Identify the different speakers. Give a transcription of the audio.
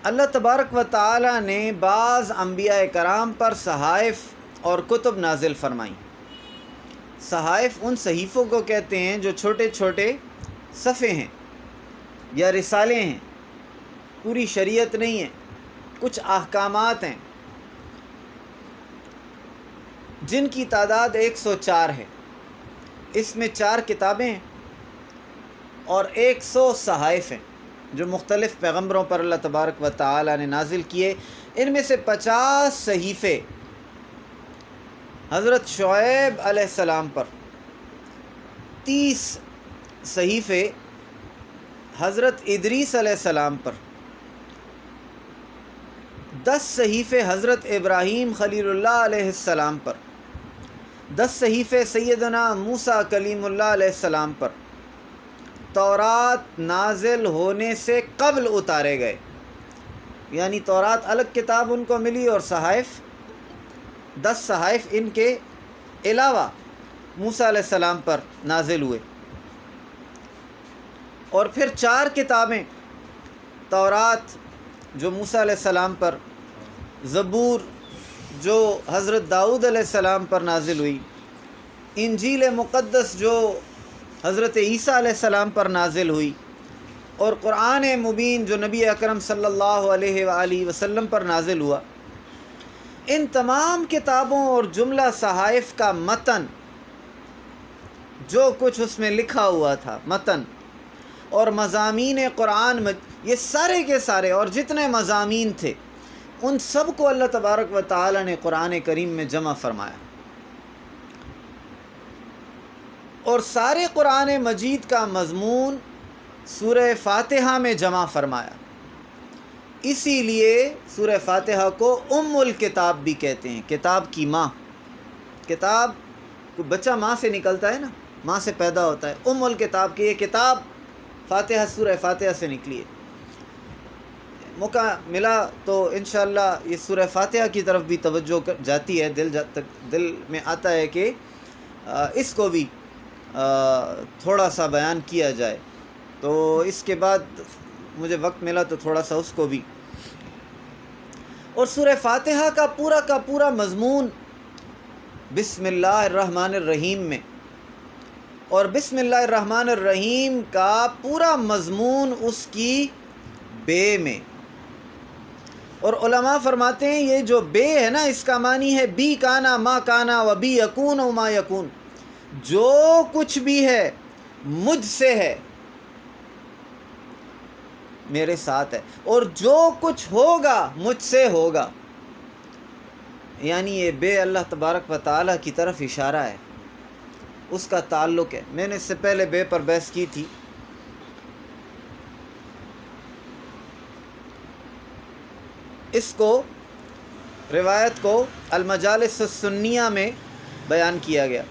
Speaker 1: اللہ تبارک و تعالی نے بعض انبیاء کرام پر صحائف اور کتب نازل فرمائیں۔ صحائف ان صحیفوں کو کہتے ہیں جو چھوٹے چھوٹے صفحے ہیں یا رسالے ہیں، پوری شریعت نہیں ہے، کچھ احکامات ہیں جن کی تعداد 104 ہے۔ اس میں 4 کتابیں ہیں اور 100 صحائف ہیں جو مختلف پیغمبروں پر اللہ تبارک و تعالی نے نازل کیے۔ ان میں سے 50 صحیفے حضرت شعیب علیہ السلام پر، 30 صحیفے حضرت ادریس علیہ السلام پر، 10 صحیفے حضرت ابراہیم خلیل اللہ علیہ السلام پر، 10 صحیفے سیدنا موسیٰ کلیم اللہ علیہ السلام پر تورات نازل ہونے سے قبل اتارے گئے، یعنی تورات الگ کتاب ان کو ملی اور صحائف 10 صحائف ان کے علاوہ موسیٰ علیہ السلام پر نازل ہوئے۔ اور پھر 4 کتابیں تورات جو موسیٰ علیہ السلام پر، زبور جو حضرت داؤد علیہ السلام پر نازل ہوئی، انجیل مقدس جو حضرت عیسیٰ علیہ السلام پر نازل ہوئی، اور قرآن مبین جو نبی اکرم صلی اللہ علیہ وآلہ وسلم پر نازل ہوا۔ ان تمام کتابوں اور جملہ صحائف کا متن، جو کچھ اس میں لکھا ہوا تھا متن اور مضامین قرآن، یہ سارے کے سارے اور جتنے مضامین تھے ان سب کو اللہ تبارک و تعالی نے قرآن کریم میں جمع فرمایا، اور سارے قرآن مجید کا مضمون سورہ فاتحہ میں جمع فرمایا۔ اسی لیے سورہ فاتحہ کو ام الکتاب بھی کہتے ہیں، کتاب کی ماں۔ کتاب کو بچہ ماں سے نکلتا ہے نا، ماں سے پیدا ہوتا ہے، ام الکتاب کی یہ کتاب فاتحہ، سورہ فاتحہ سے نکلی ہے۔ موقع ملا تو انشاءاللہ یہ سورہ فاتحہ کی طرف بھی توجہ جاتی ہے، دل میں آتا ہے کہ اس کو بھی تھوڑا سا بیان کیا جائے، تو اس کے بعد مجھے وقت ملا تو تھوڑا سا اس کو بھی۔ اور سورہ فاتحہ کا پورا مضمون بسم اللہ الرحمن الرحیم میں، اور بسم اللہ الرحمن الرحیم کا پورا مضمون اس کی بے میں۔ اور علماء فرماتے ہیں یہ جو بے ہے نا، اس کا معنی ہے بی کانا ما کانا و بی یکون و ما یکون، جو کچھ بھی ہے مجھ سے ہے، میرے ساتھ ہے، اور جو کچھ ہوگا مجھ سے ہوگا، یعنی یہ بے اللہ تبارک و تعالیٰ کی طرف اشارہ ہے، اس کا تعلق ہے۔ میں نے اس سے پہلے بے پر بحث کی تھی۔ اس کو روایت کو المجالس السنیہ میں بیان کیا گیا۔